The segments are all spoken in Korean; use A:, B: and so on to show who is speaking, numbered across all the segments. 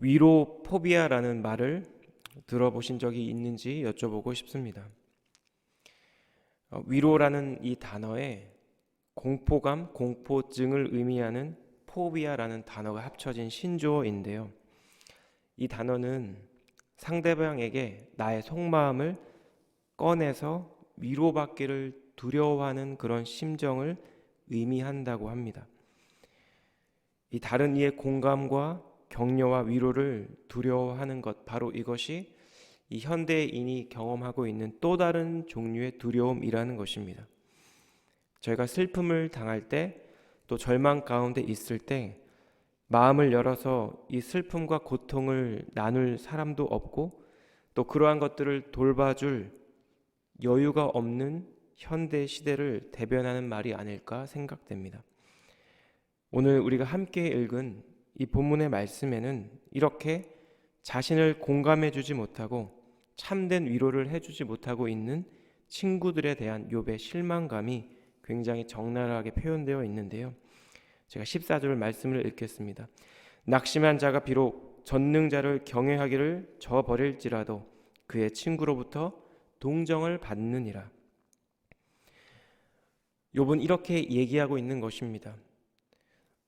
A: 위로 포비아라는 말을 들어보신 적이 있는지 여쭤보고 싶습니다. 위로라는 이 단어에 공포감, 공포증을 의미하는 포비아라는 단어가 합쳐진 신조어인데요. 이 단어는 상대방에게 나의 속마음을 꺼내서 위로받기를 두려워하는 그런 심정을 의미한다고 합니다. 이 다른 이의 공감과 격려와 위로를 두려워하는 것, 바로 이것이 이 현대인이 경험하고 있는 또 다른 종류의 두려움이라는 것입니다. 저희가 슬픔을 당할 때, 또 절망 가운데 있을 때 마음을 열어서 이 슬픔과 고통을 나눌 사람도 없고, 또 그러한 것들을 돌봐줄 여유가 없는 현대 시대를 대변하는 말이 아닐까 생각됩니다. 오늘 우리가 함께 읽은 이 본문의 말씀에는 이렇게 자신을 공감해 주지 못하고 참된 위로를 해주지 못하고 있는 친구들에 대한 욥의 실망감이 굉장히 적나라하게 표현되어 있는데요. 제가 14절 말씀을 읽겠습니다. 낙심한 자가 비록 전능자를 경외하기를 저버릴지라도 그의 친구로부터 동정을 받느니라. 욥은 이렇게 얘기하고 있는 것입니다.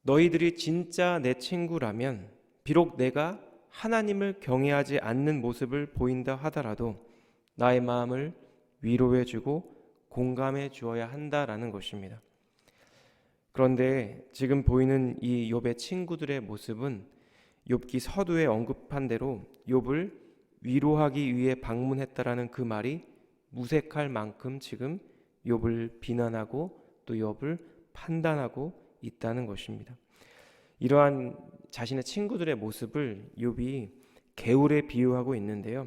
A: 너희들이 진짜 내 친구라면 비록 내가 하나님을 경외하지 않는 모습을 보인다 하더라도 나의 마음을 위로해주고 공감해 주어야 한다라는 것입니다. 그런데 지금 보이는 이 욥의 친구들의 모습은 욥기 서두에 언급한 대로 욥을 위로하기 위해 방문했다라는 그 말이 무색할 만큼 지금 욥을 비난하고 또 욥을 판단하고 있다는 것입니다. 이러한 자신의 친구들의 모습을 욥이 개울에 비유하고 있는데요.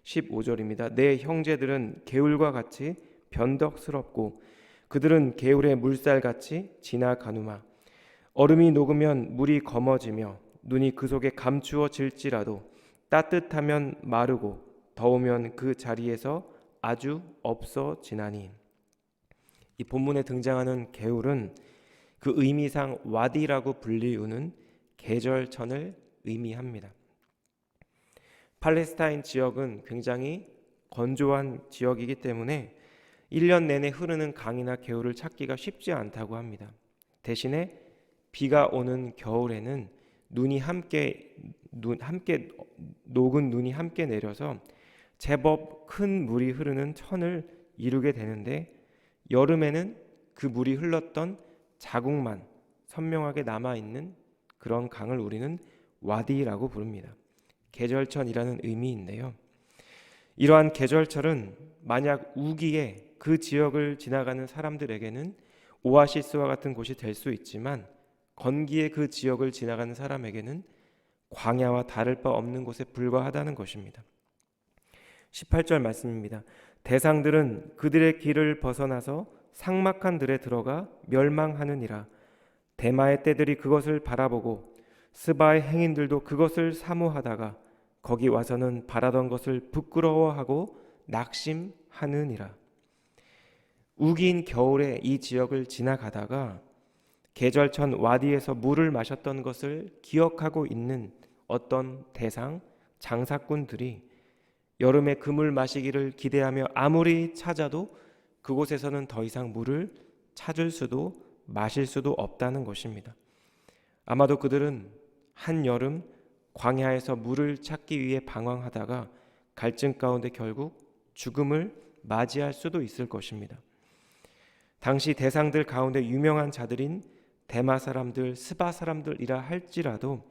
A: 15절입니다. 내 형제들은 개울과 같이 변덕스럽고 그들은 개울의 물살같이 지나가누마. 얼음이 녹으면 물이 검어지며 눈이 그 속에 감추어질지라도 따뜻하면 마르고 더우면 그 자리에서 아주 없어지나니. 이 본문에 등장하는 개울은 그 의미상 와디라고 불리우는 계절천을 의미합니다. 팔레스타인 지역은 굉장히 건조한 지역이기 때문에 1년 내내 흐르는 강이나 개울을 찾기가 쉽지 않다고 합니다. 대신에 비가 오는 겨울에는 녹은 눈이 함께 내려서 제법 큰 물이 흐르는 천을 이루게 되는데, 여름에는 그 물이 흘렀던 자국만 선명하게 남아있는 그런 강을 우리는 와디라고 부릅니다. 계절천이라는 의미인데요. 이러한 계절철은 만약 우기에 그 지역을 지나가는 사람들에게는 오아시스와 같은 곳이 될 수 있지만, 건기에 그 지역을 지나가는 사람에게는 광야와 다를 바 없는 곳에 불과하다는 것입니다. 18절 말씀입니다. 대상들은 그들의 길을 벗어나서 삭막한 들에 들어가 멸망하느니라. 대마의 떼들이 그것을 바라보고 스바의 행인들도 그것을 사모하다가 거기 와서는 바라던 것을 부끄러워하고 낙심하느니라. 우기인 겨울에 이 지역을 지나가다가 계절천 와디에서 물을 마셨던 것을 기억하고 있는 어떤 대상, 장사꾼들이 여름에 그 물 마시기를 기대하며 아무리 찾아도 그곳에서는 더 이상 물을 찾을 수도 마실 수도 없다는 것입니다. 아마도 그들은 한여름 광야에서 물을 찾기 위해 방황하다가 갈증 가운데 결국 죽음을 맞이할 수도 있을 것입니다. 당시 대상들 가운데 유명한 자들인 대마 사람들, 스바 사람들이라 할지라도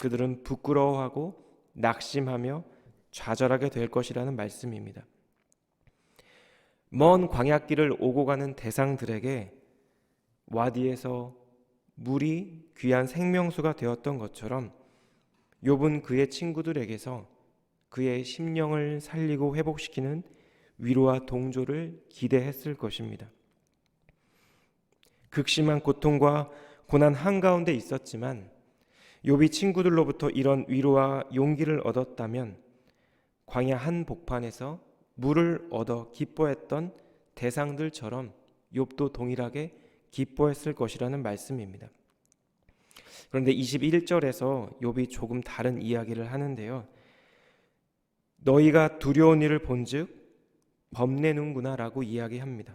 A: 그들은 부끄러워하고 낙심하며 좌절하게 될 것이라는 말씀입니다. 먼 광야길을 오고 가는 대상들에게 와디에서 물이 귀한 생명수가 되었던 것처럼 욥은 그의 친구들에게서 그의 심령을 살리고 회복시키는 위로와 동조를 기대했을 것입니다. 극심한 고통과 고난 한가운데 있었지만 욥이 친구들로부터 이런 위로와 용기를 얻었다면 광야 한복판에서 물을 얻어 기뻐했던 대상들처럼 욥도 동일하게 기뻐했을 것이라는 말씀입니다. 그런데 21절에서 욥이 조금 다른 이야기를 하는데요. 너희가 두려운 일을 본즉 겁내는구나라고 이야기합니다.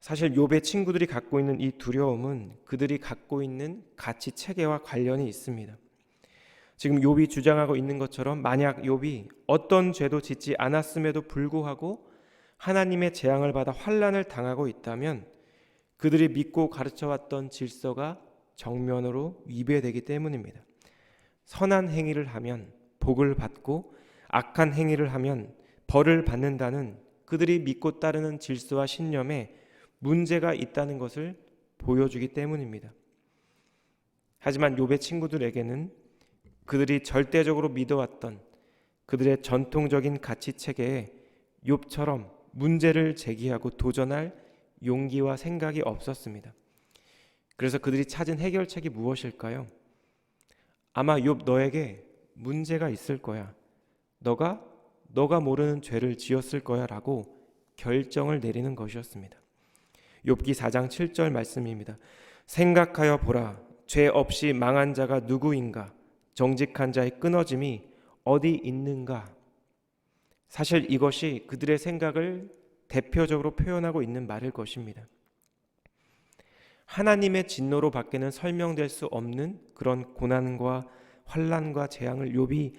A: 사실 욥의 친구들이 갖고 있는 이 두려움은 그들이 갖고 있는 가치 체계와 관련이 있습니다. 지금 욥이 주장하고 있는 것처럼 만약 욥이 어떤 죄도 짓지 않았음에도 불구하고 하나님의 재앙을 받아 환난을 당하고 있다면 그들이 믿고 가르쳐왔던 질서가 정면으로 위배되기 때문입니다. 선한 행위를 하면 복을 받고 악한 행위를 하면 벌을 받는다는 그들이 믿고 따르는 질서와 신념에 문제가 있다는 것을 보여주기 때문입니다. 하지만 욥의 친구들에게는 그들이 절대적으로 믿어왔던 그들의 전통적인 가치 체계에 욥처럼 문제를 제기하고 도전할 용기와 생각이 없었습니다. 그래서 그들이 찾은 해결책이 무엇일까요? 아마 욥 너에게 문제가 있을 거야. 너가 모르는 죄를 지었을 거야 라고 결정을 내리는 것이었습니다. 욥기 4장 7절 말씀입니다. 생각하여 보라. 죄 없이 망한 자가 누구인가? 정직한 자의 끊어짐이 어디 있는가? 사실 이것이 그들의 생각을 대표적으로 표현하고 있는 말일 것입니다. 하나님의 진노로 밖에는 설명될 수 없는 그런 고난과 환난과 재앙을 욥이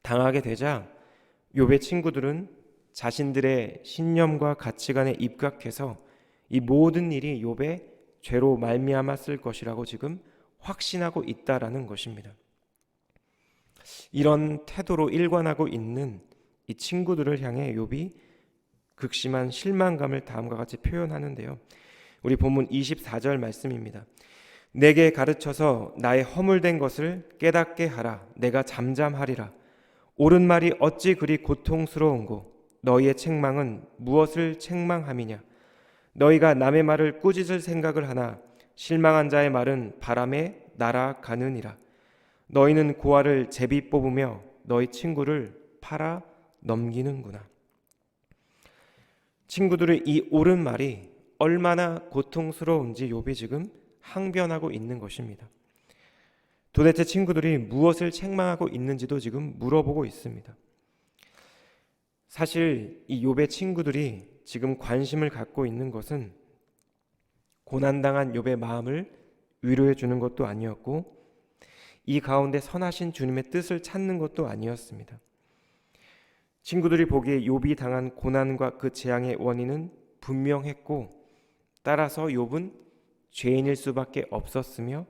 A: 당하게 되자 욥의 친구들은 자신들의 신념과 가치관에 입각해서 이 모든 일이 욥의 죄로 말미암았을 것이라고 지금 확신하고 있다라는 것입니다. 이런 태도로 일관하고 있는 이 친구들을 향해 욥이 극심한 실망감을 다음과 같이 표현하는데요. 우리 본문 24절 말씀입니다. 내게 가르쳐서 나의 허물된 것을 깨닫게 하라. 내가 잠잠하리라. 옳은 말이 어찌 그리 고통스러운고 너희의 책망은 무엇을 책망함이냐. 너희가 남의 말을 꾸짖을 생각을 하나 실망한 자의 말은 바람에 날아가느니라. 너희는 고아를 제비 뽑으며 너희 친구를 팔아 넘기는구나. 친구들의 이 옳은 말이 얼마나 고통스러운지 욥이 지금 항변하고 있는 것입니다. 도대체 친구들이 무엇을 책망하고 있는지도 지금 물어보고 있습니다. 사실 이 욥의 친구들이 지금 관심을 갖고 있는 것은 고난당한 욥의 마음을 위로해 주는 것도 아니었고 이 가운데 선하신 주님의 뜻을 찾는 것도 아니었습니다. 친구들이 보기에 욥이 당한 고난과 그 재앙의 원인은 분명했고 따라서 욥은 죄인일 수밖에 없었으며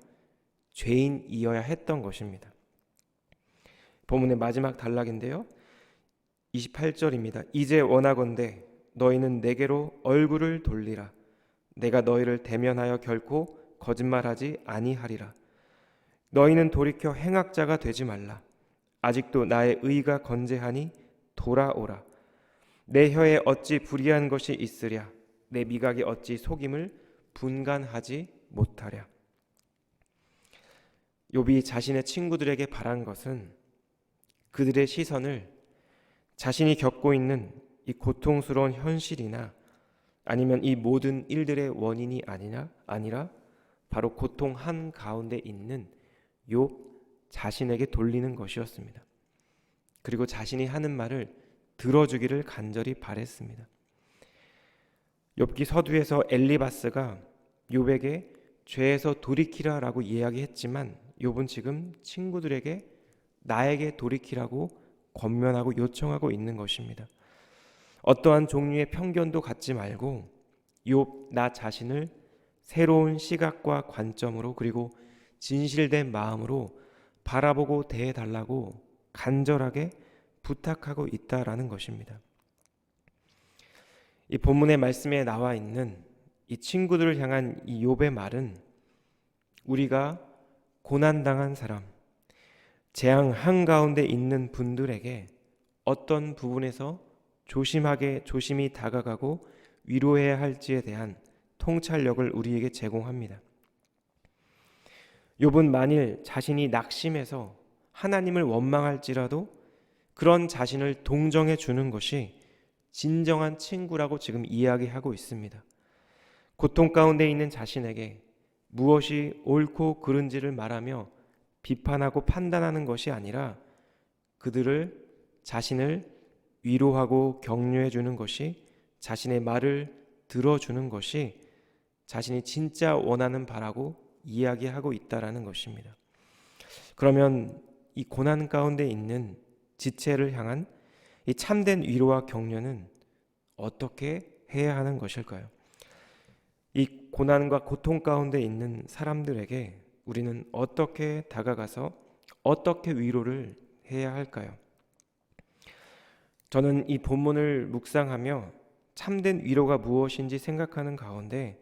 A: 죄인이어야 했던 것입니다. 본문의 마지막 단락인데요. 28절입니다. 이제 원하건대 너희는 내게로 얼굴을 돌리라. 내가 너희를 대면하여 결코 거짓말하지 아니하리라. 너희는 돌이켜 행악자가 되지 말라. 아직도 나의 의가 건재하니 돌아오라. 내 혀에 어찌 불의한 것이 있으랴. 내 미각이 어찌 속임을 분간하지 못하랴. 욥이 자신의 친구들에게 바란 것은 그들의 시선을 자신이 겪고 있는 이 고통스러운 현실이나 아니면 이 모든 일들의 원인이 아니라 바로 고통 한가운데 있는 욥 자신에게 돌리는 것이었습니다. 그리고 자신이 하는 말을 들어주기를 간절히 바랬습니다. 욥기 서두에서 엘리바스가 욥에게 죄에서 돌이키라라고 이야기했지만 욥은 지금 친구들에게 나에게 돌이키라고 권면하고 요청하고 있는 것입니다. 어떠한 종류의 편견도 갖지 말고 욥 나 자신을 새로운 시각과 관점으로 그리고 진실된 마음으로 바라보고 대해달라고 간절하게 부탁하고 있다라는 것입니다. 이 본문의 말씀에 나와 있는 이 친구들을 향한 이 욥의 말은 우리가 고난당한 사람, 재앙 한가운데 있는 분들에게 어떤 부분에서 조심히 다가가고 위로해야 할지에 대한 통찰력을 우리에게 제공합니다. 욥은 만일 자신이 낙심해서 하나님을 원망할지라도 그런 자신을 동정해 주는 것이 진정한 친구라고 지금 이야기하고 있습니다. 고통 가운데 있는 자신에게 무엇이 옳고 그른지를 말하며 비판하고 판단하는 것이 아니라 그들을 자신을 위로하고 격려해 주는 것이, 자신의 말을 들어주는 것이 자신이 진짜 원하는 바라고 이야기하고 있다라는 것입니다. 그러면 이 고난 가운데 있는 지체를 향한 이 참된 위로와 격려는 어떻게 해야 하는 것일까요? 이 고난과 고통 가운데 있는 사람들에게 우리는 어떻게 다가가서 어떻게 위로를 해야 할까요? 저는 이 본문을 묵상하며 참된 위로가 무엇인지 생각하는 가운데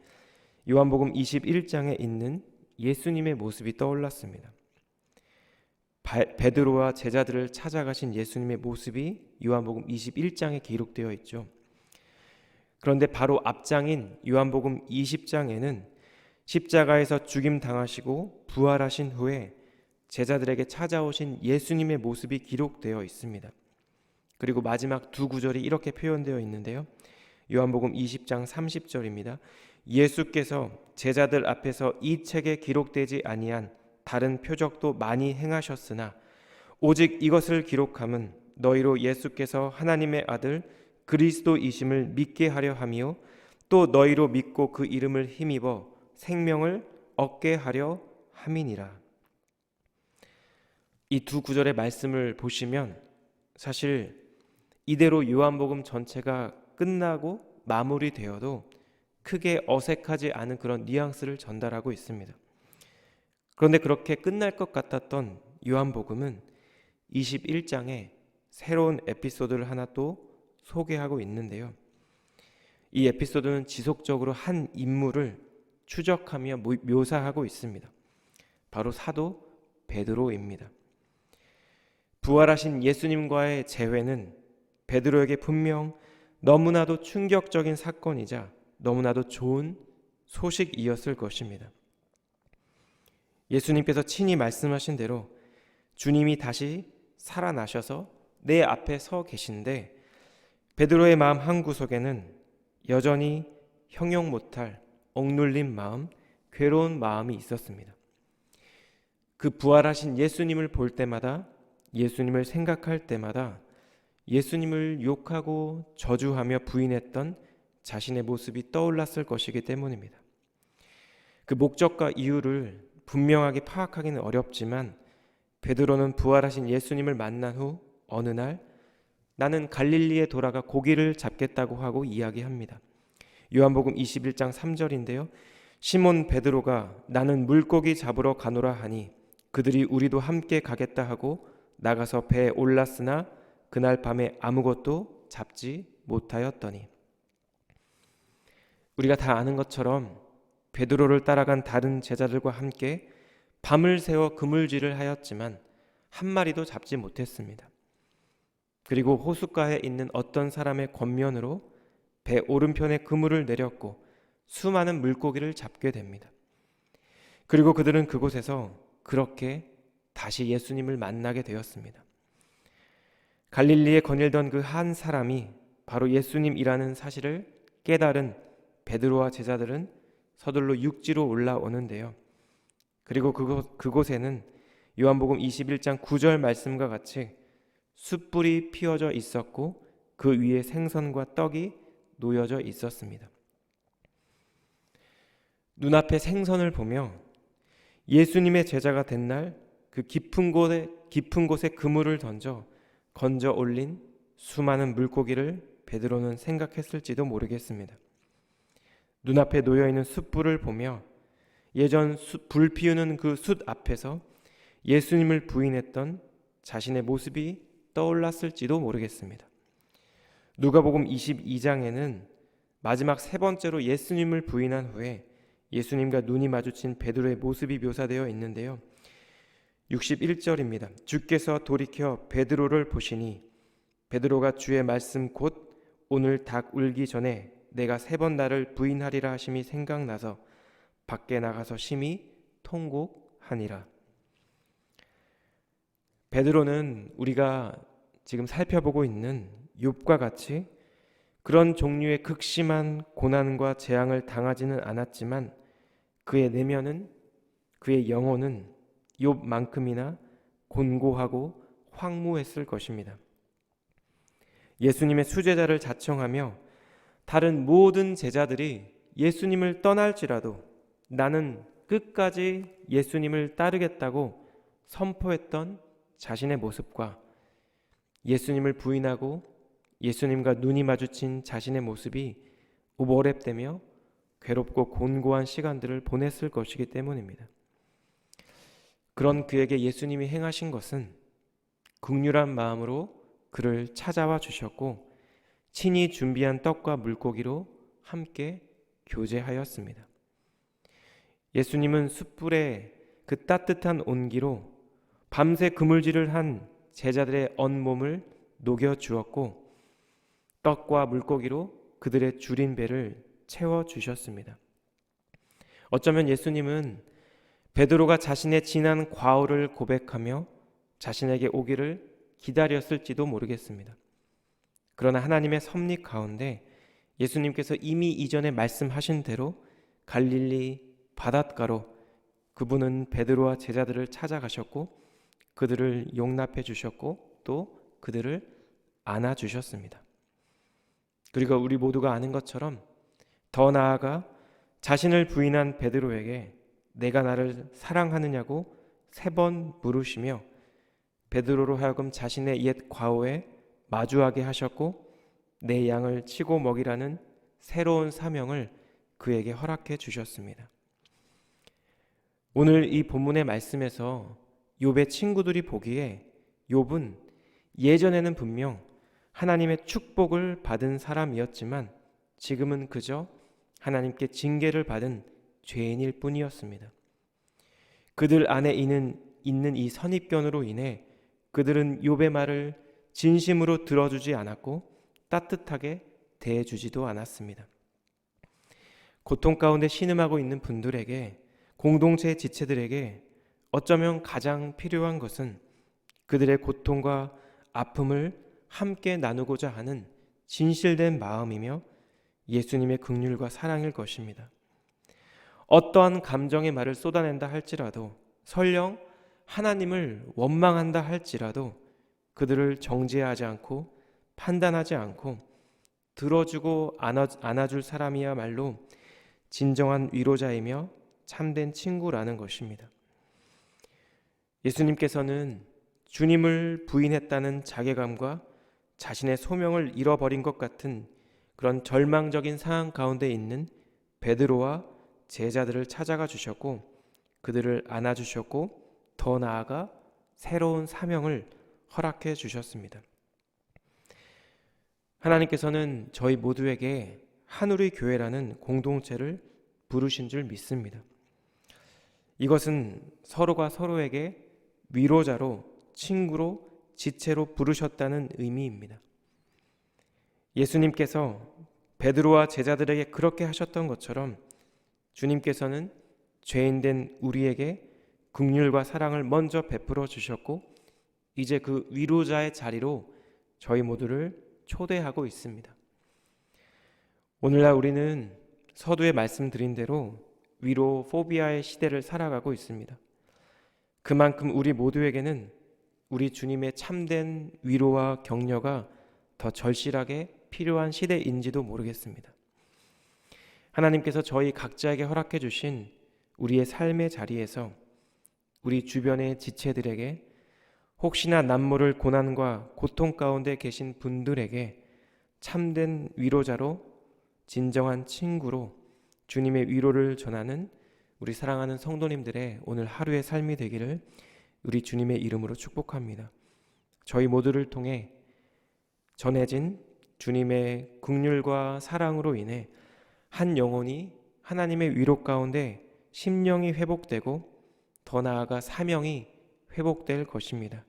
A: 요한복음 21장에 있는 예수님의 모습이 떠올랐습니다. 베드로와 제자들을 찾아가신 예수님의 모습이 요한복음 21장에 기록되어 있죠. 그런데 바로 앞장인 요한복음 20장에는 십자가에서 죽임 당하시고 부활하신 후에 제자들에게 찾아오신 예수님의 모습이 기록되어 있습니다. 그리고 마지막 두 구절이 이렇게 표현되어 있는데요. 요한복음 20장 30절입니다. 예수께서 제자들 앞에서 이 책에 기록되지 아니한 다른 표적도 많이 행하셨으나 오직 이것을 기록함은 너희로 예수께서 하나님의 아들 그리스도이심을 믿게 하려 함이요 또 너희로 믿고 그 이름을 힘입어 생명을 얻게 하려 함이니라. 이 두 구절의 말씀을 보시면 사실 이대로 요한복음 전체가 끝나고 마무리되어도 크게 어색하지 않은 그런 뉘앙스를 전달하고 있습니다. 그런데 그렇게 끝날 것 같았던 요한복음은 21장에 새로운 에피소드를 하나 또 소개하고 있는데요. 이 에피소드는 지속적으로 한 인물을 추적하며 묘사하고 있습니다. 바로 사도 베드로입니다. 부활하신 예수님과의 재회는 베드로에게 분명 너무나도 충격적인 사건이자 너무나도 좋은 소식이었을 것입니다. 예수님께서 친히 말씀하신 대로 주님이 다시 살아나셔서 내 앞에 서 계신데 베드로의 마음 한구석에는 여전히 형용 못할 억눌린 마음, 괴로운 마음이 있었습니다. 그 부활하신 예수님을 볼 때마다, 예수님을 생각할 때마다 예수님을 욕하고 저주하며 부인했던 자신의 모습이 떠올랐을 것이기 때문입니다. 그 목적과 이유를 분명하게 파악하기는 어렵지만 베드로는 부활하신 예수님을 만난 후 어느 날 나는 갈릴리에 돌아가 고기를 잡겠다고 하고 이야기합니다. 요한복음 21장 3절인데요. 시몬 베드로가 나는 물고기 잡으러 가노라 하니 그들이 우리도 함께 가겠다 하고 나가서 배에 올랐으나 그날 밤에 아무것도 잡지 못하였더니. 우리가 다 아는 것처럼 베드로를 따라간 다른 제자들과 함께 밤을 새워 그물질을 하였지만 한 마리도 잡지 못했습니다. 그리고 호숫가에 있는 어떤 사람의 권면으로 배 오른편에 그물을 내렸고 수많은 물고기를 잡게 됩니다. 그리고 그들은 그곳에서 그렇게 다시 예수님을 만나게 되었습니다. 갈릴리에 거닐던 그 한 사람이 바로 예수님이라는 사실을 깨달은 베드로와 제자들은 서둘러 육지로 올라오는데요. 그리고 그곳에는 요한복음 21장 9절 말씀과 같이 숯불이 피워져 있었고 그 위에 생선과 떡이 놓여져 있었습니다. 눈앞에 생선을 보며 예수님의 제자가 된 날 그 깊은 곳에 그물을 건져 올린 수많은 물고기를 베드로는 생각했을지도 모르겠습니다. 눈앞에 놓여있는 숯불을 보며 예전 불 피우는 그 숯 앞에서 예수님을 부인했던 자신의 모습이 떠올랐을지도 모르겠습니다. 누가복음 22장에는 마지막 세 번째로 예수님을 부인한 후에 예수님과 눈이 마주친 베드로의 모습이 묘사되어 있는데요. 61절입니다. 주께서 돌이켜 베드로를 보시니 베드로가 주의 말씀 곧 오늘 닭 울기 전에 내가 3번 나를 부인하리라 하심이 생각나서 밖에 나가서 심히 통곡하니라. 베드로는 우리가 지금 살펴보고 있는 욥과 같이 그런 종류의 극심한 고난과 재앙을 당하지는 않았지만 그의 내면은, 그의 영혼은 욥만큼이나 곤고하고 황무했을 것입니다. 예수님의 수제자를 자청하며 다른 모든 제자들이 예수님을 떠날지라도 나는 끝까지 예수님을 따르겠다고 선포했던 자신의 모습과 예수님을 부인하고 예수님과 눈이 마주친 자신의 모습이 오버랩되며 괴롭고 곤고한 시간들을 보냈을 것이기 때문입니다. 그런 그에게 예수님이 행하신 것은 긍휼한 마음으로 그를 찾아와 주셨고 친히 준비한 떡과 물고기로 함께 교제하였습니다. 예수님은 숯불에 그 따뜻한 온기로 밤새 그물질을 한 제자들의 온몸을 녹여 주었고 떡과 물고기로 그들의 줄인 배를 채워 주셨습니다. 어쩌면 예수님은 베드로가 자신의 지난 과오를 고백하며 자신에게 오기를 기다렸을지도 모르겠습니다. 그러나 하나님의 섭리 가운데 예수님께서 이미 이전에 말씀하신 대로 갈릴리 바닷가로 그분은 베드로와 제자들을 찾아가셨고 그들을 용납해 주셨고 또 그들을 안아 주셨습니다. 그리고 우리 모두가 아는 것처럼 더 나아가 자신을 부인한 베드로에게 내가 나를 사랑하느냐고 3번 물으시며 베드로로 하여금 자신의 옛 과오에 마주하게 하셨고 내 양을 치고 먹이라는 새로운 사명을 그에게 허락해 주셨습니다. 오늘 이 본문의 말씀에서 욥의 친구들이 보기에 욥은 예전에는 분명 하나님의 축복을 받은 사람이었지만 지금은 그저 하나님께 징계를 받은 죄인일 뿐이었습니다. 그들 안에 있는 이 선입견으로 인해 그들은 욥의 말을 진심으로 들어주지 않았고 따뜻하게 대해주지도 않았습니다. 고통 가운데 신음하고 있는 분들에게, 공동체의 지체들에게 어쩌면 가장 필요한 것은 그들의 고통과 아픔을 함께 나누고자 하는 진실된 마음이며 예수님의 긍휼과 사랑일 것입니다. 어떠한 감정의 말을 쏟아낸다 할지라도, 설령 하나님을 원망한다 할지라도 그들을 정죄하지 않고 판단하지 않고 들어주고 안아줄 사람이야말로 진정한 위로자이며 참된 친구라는 것입니다. 예수님께서는 주님을 부인했다는 자괴감과 자신의 소명을 잃어버린 것 같은 그런 절망적인 상황 가운데 있는 베드로와 제자들을 찾아가 주셨고 그들을 안아주셨고 더 나아가 새로운 사명을 허락해 주셨습니다. 하나님께서는 저희 모두에게 한우리 교회라는 공동체를 부르신 줄 믿습니다. 이것은 서로가 서로에게 위로자로, 친구로, 지체로 부르셨다는 의미입니다. 예수님께서 베드로와 제자들에게 그렇게 하셨던 것처럼 주님께서는 죄인된 우리에게 긍휼과 사랑을 먼저 베풀어 주셨고 이제 그 위로자의 자리로 저희 모두를 초대하고 있습니다. 오늘날 우리는 서두에 말씀드린 대로 위로 포비아의 시대를 살아가고 있습니다. 그만큼 우리 모두에게는 우리 주님의 참된 위로와 격려가 더 절실하게 필요한 시대인지도 모르겠습니다. 하나님께서 저희 각자에게 허락해 주신 우리의 삶의 자리에서 우리 주변의 지체들에게 혹시나 남모를 고난과 고통 가운데 계신 분들에게 참된 위로자로, 진정한 친구로 주님의 위로를 전하는 우리 사랑하는 성도님들의 오늘 하루의 삶이 되기를 우리 주님의 이름으로 축복합니다. 저희 모두를 통해 전해진 주님의 긍휼과 사랑으로 인해 한 영혼이 하나님의 위로 가운데 심령이 회복되고 더 나아가 사명이 회복될 것입니다.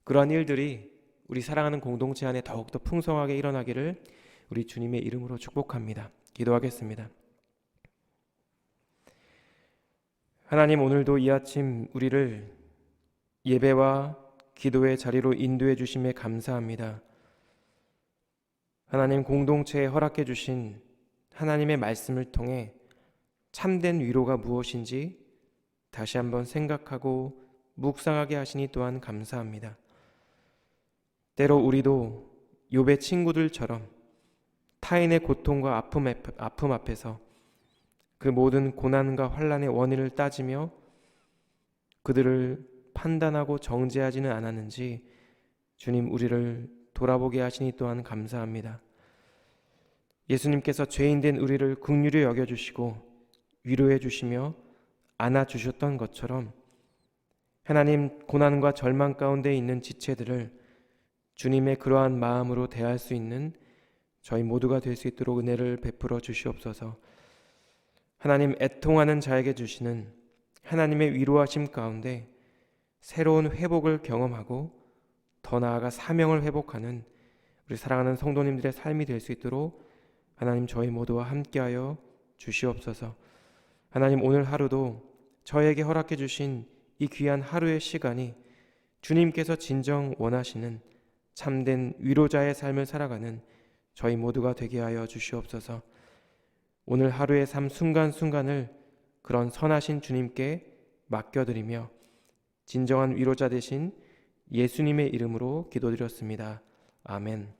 A: 그러한 일들이 우리 사랑하는 공동체 안에 더욱더 풍성하게 일어나기를 우리 주님의 이름으로 축복합니다. 기도하겠습니다. 하나님, 오늘도 이 아침 우리를 예배와 기도의 자리로 인도해 주심에 감사합니다. 하나님 공동체에 허락해 주신 하나님의 말씀을 통해 참된 위로가 무엇인지 다시 한번 생각하고 묵상하게 하시니 또한 감사합니다. 때로 우리도 욥의 친구들처럼 타인의 고통과 아픔 앞에서 그 모든 고난과 환난의 원인을 따지며 그들을 판단하고 정죄하지는 않았는지 주님 우리를 돌아보게 하시니 또한 감사합니다. 예수님께서 죄인된 우리를 긍휼히 여겨주시고 위로해 주시며 안아주셨던 것처럼 하나님 고난과 절망 가운데 있는 지체들을 주님의 그러한 마음으로 대할 수 있는 저희 모두가 될 수 있도록 은혜를 베풀어 주시옵소서. 하나님 애통하는 자에게 주시는 하나님의 위로하심 가운데 새로운 회복을 경험하고 더 나아가 사명을 회복하는 우리 사랑하는 성도님들의 삶이 될 수 있도록 하나님 저희 모두와 함께하여 주시옵소서. 하나님 오늘 하루도 저에게 허락해 주신 이 귀한 하루의 시간이 주님께서 진정 원하시는 참된 위로자의 삶을 살아가는 저희 모두가 되게 하여 주시옵소서. 오늘 하루의 삶 순간순간을 그런 선하신 주님께 맡겨드리며 진정한 위로자 되신 예수님의 이름으로 기도드렸습니다. 아멘.